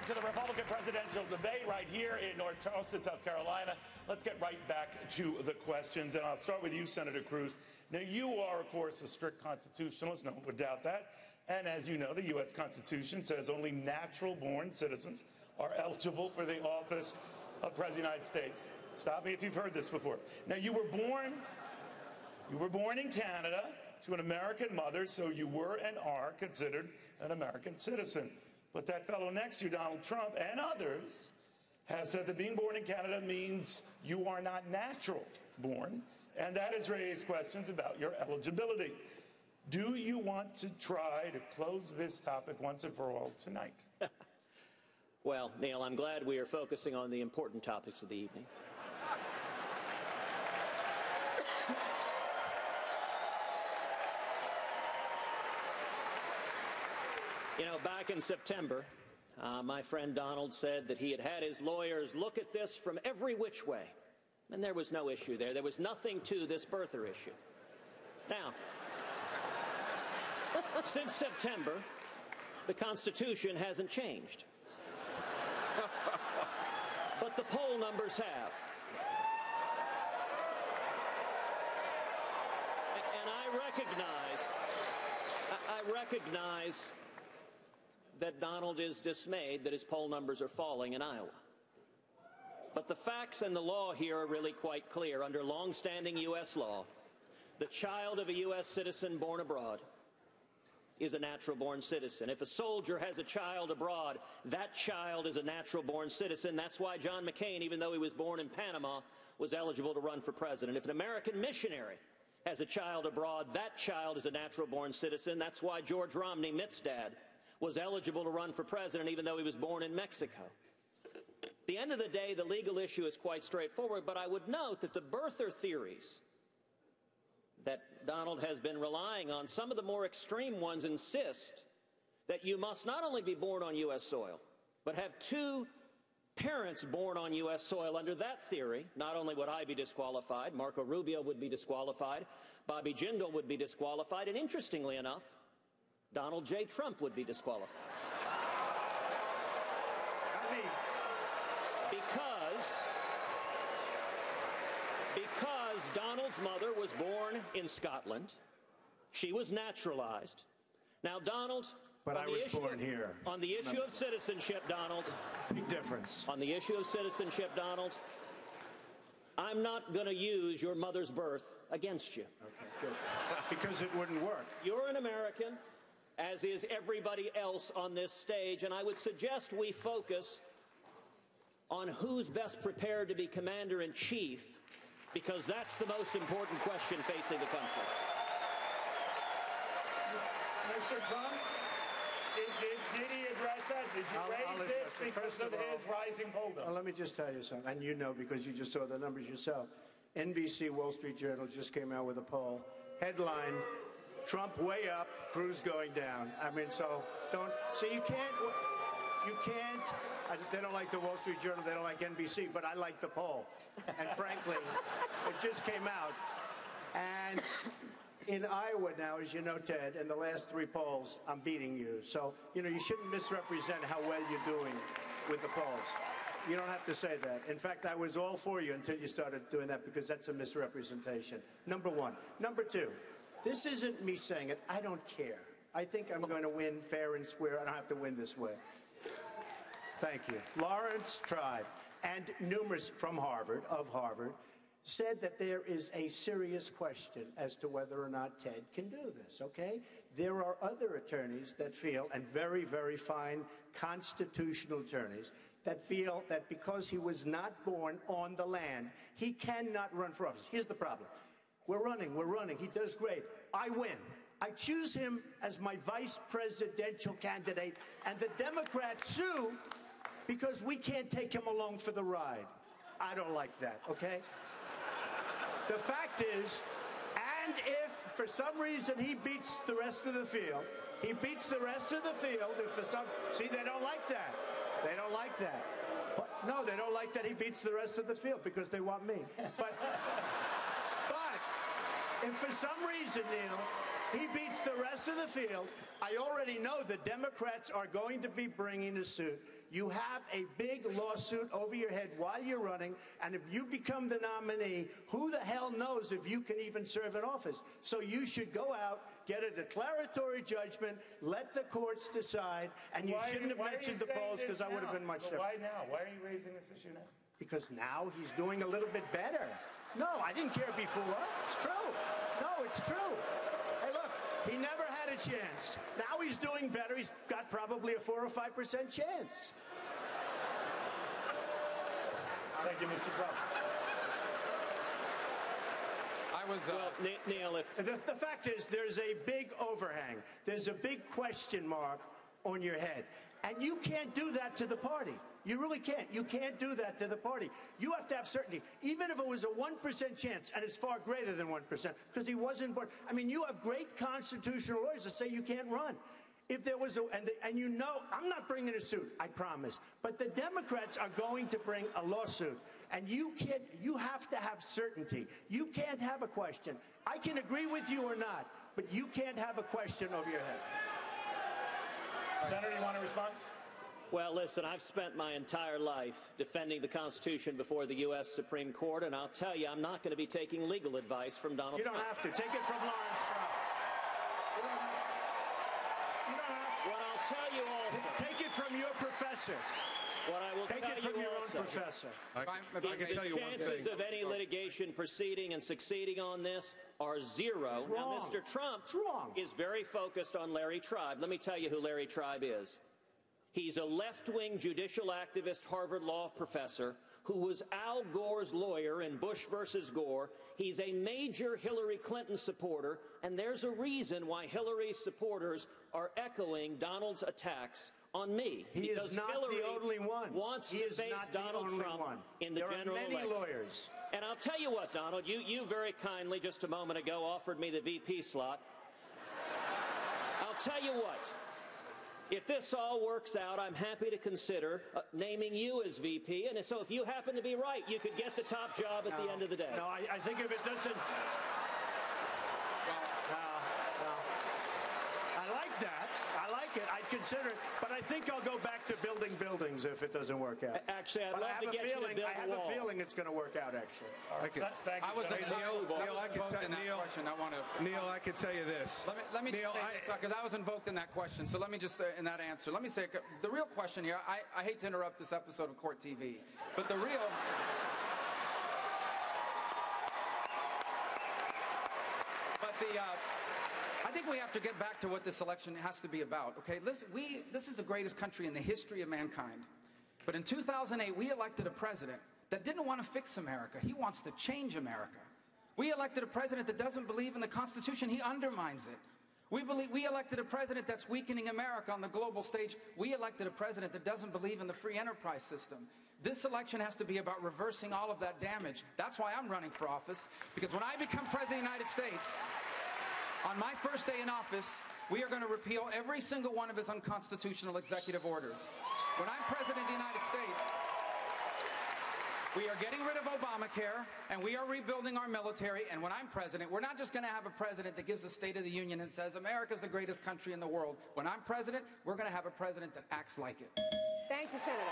back to the Republican presidential debate right here in North Charleston, South Carolina. Let's get right back to the questions, and I'll start with you, Senator Cruz. Now, you are, of course, a strict constitutionalist. No one would doubt that. And as you know, the U.S. Constitution says only natural-born citizens are eligible for the office of President of the United States. Stop me if you've heard this before. Now, you were born in Canada to an American mother, so you were and are considered an American citizen. But that fellow next to you, Donald Trump, and others, have said that being born in Canada means you are not natural born, and that has raised questions about your eligibility. Do you want to try to close this topic once and for all tonight? Well, Neil, I'm glad we are focusing on the important topics of the evening. You know, back in September, my friend Donald said that he had had his lawyers look at this from every which way, and there was no issue there. There was nothing to this birther issue. Now, since September, the Constitution hasn't changed. But the poll numbers have. And I recognize that Donald is dismayed that his poll numbers are falling in Iowa. But the facts and the law here are really quite clear. Under long-standing U.S. law, the child of a U.S. citizen born abroad is a natural-born citizen. If a soldier has a child abroad, that child is a natural-born citizen. That's why John McCain, even though he was born in Panama, was eligible to run for president. If an American missionary has a child abroad, that child is a natural-born citizen. That's why George Romney, Mitt's dad, was eligible to run for president even though he was born in Mexico. At the end of the day, the legal issue is quite straightforward, but I would note that the birther theories that Donald has been relying on, some of the more extreme ones insist that you must not only be born on U.S. soil, but have two parents born on U.S. soil. Under that theory, not only would I be disqualified, Marco Rubio would be disqualified, Bobby Jindal would be disqualified, and interestingly enough, Donald J. Trump would be disqualified. Because Donald's mother was born in Scotland. She was naturalized. Now, Donald, but I was born here. On the issue of citizenship, Donald. Big difference. On the issue of citizenship, Donald, I'm not going to use your mother's birth against you. Okay, good. Because it wouldn't work. You're an American, as is everybody else on this stage, and I would suggest we focus on who's best prepared to be commander-in-chief, because that's the most important question facing the country. Mr. Trump, did he address that? Did you raise this because of his rising poll number? Well, let me just tell you something, and you know because you just saw the numbers yourself. NBC Wall Street Journal just came out with a poll. Headline, Trump way up, Cruz going down. I mean, so don't, so you can't, they don't like the Wall Street Journal, they don't like NBC, but I like the poll. And frankly, it just came out. And in Iowa now, as you know, Ted, in the last three polls, I'm beating you. So, you know, you shouldn't misrepresent how well you're doing with the polls. You don't have to say that. In fact, I was all for you until you started doing that, because that's a misrepresentation. Number one. Number two, this isn't me saying it. I don't care. I think I'm going to win fair and square. I don't have to win this way. Thank you. Lawrence Tribe and numerous from Harvard, said that there is a serious question as to whether or not Ted can do this, okay? There are other attorneys that feel, and very, very fine constitutional attorneys, that feel that because he was not born on the land, he cannot run for office. Here's the problem. We're running. He does great. I win. I choose him as my vice presidential candidate, and the Democrats sue because we can't take him along for the ride. I don't like that, okay? The fact is, and if for some reason he beats the rest of the field, if for some, see, they don't like that. They don't like that. But, no, they don't like that he beats the rest of the field because they want me. But if for some reason, Neil, he beats the rest of the field, I already know the Democrats are going to be bringing a suit. You have a big lawsuit over your head while you're running, and if you become the nominee, who the hell knows if you can even serve in office? So you should go out, get a declaratory judgment, let the courts decide, and you shouldn't have mentioned the polls because I would have been much different. Why now? Why are you raising this issue now? Because now he's doing a little bit better. No, I didn't care before. It's true. No, it's true. Hey, look, he never had a chance. Now he's doing better. He's got probably a 4 or 5% chance. Thank you, Mr. Trump. Well, Neil, The fact is, there's a big overhang. There's a big question mark on your head. And you can't do that to the party. You really can't. You can't do that to the party. You have to have certainty. Even if it was a 1% chance, and it's far greater than 1%, because he wasn't born. I mean, you have great constitutional lawyers that say you can't run. If there was and you know, I'm not bringing a suit, I promise. But the Democrats are going to bring a lawsuit. And you have to have certainty. You can't have a question. I can agree with you or not, but you can't have a question over your head. Senator, you want to respond? Well, listen, I've spent my entire life defending the Constitution before the U.S. Supreme Court, and I'll tell you, I'm not going to be taking legal advice from Donald Trump. You don't have to. Take it from Lawrence Trump. You don't have to. What I'll tell you also... Take it from your professor. What I will Take tell it from you your also, own professor. I can tell you one thing. The chances of any litigation proceeding and succeeding on this are zero. Now, Mr. Trump is very focused on Larry Tribe. Let me tell you who Larry Tribe is. He's a left-wing judicial activist Harvard Law professor who was Al Gore's lawyer in Bush versus Gore. He's a major Hillary Clinton supporter, and there's a reason why Hillary's supporters are echoing Donald's attacks on me. He is not Hillary the only one. Wants he to is face not Donald the only Trump one. in the general election. There are many lawyers. And I'll tell you what, Donald, you very kindly just a moment ago offered me the VP slot. I'll tell you what. If this all works out, I'm happy to consider naming you as VP. And so if you happen to be right, you could get the top job at the end of the day. No, I think if it doesn't... I like that. I like it. I'd consider it. But I think I'll go back to building buildings if it doesn't work out. Actually, I'd love to get you to build I have a feeling it's going to work out, actually. Thank you. Neil, I can tell Neil. Neil, I can tell you this. Let me Neil, say this, because I was invoked in that question. So let me just say in that answer. Let me say the real question here. I hate to interrupt this episode of Court TV, but the real. I think we have to get back to what this election has to be about, okay? Listen, this is the greatest country in the history of mankind. But in 2008, we elected a president that didn't want to fix America. He wants to change America. We elected a president that doesn't believe in the Constitution. He undermines it. We elected a president that's weakening America on the global stage. We elected a president that doesn't believe in the free enterprise system. This election has to be about reversing all of that damage. That's why I'm running for office, because when I become president of the United States, on my first day in office, we are going to repeal every single one of his unconstitutional executive orders. When I'm president of the United States, we are getting rid of Obamacare, and we are rebuilding our military. And when I'm president, we're not just going to have a president that gives a State of the Union and says, America's the greatest country in the world. When I'm president, we're going to have a president that acts like it. Thank you, Senator.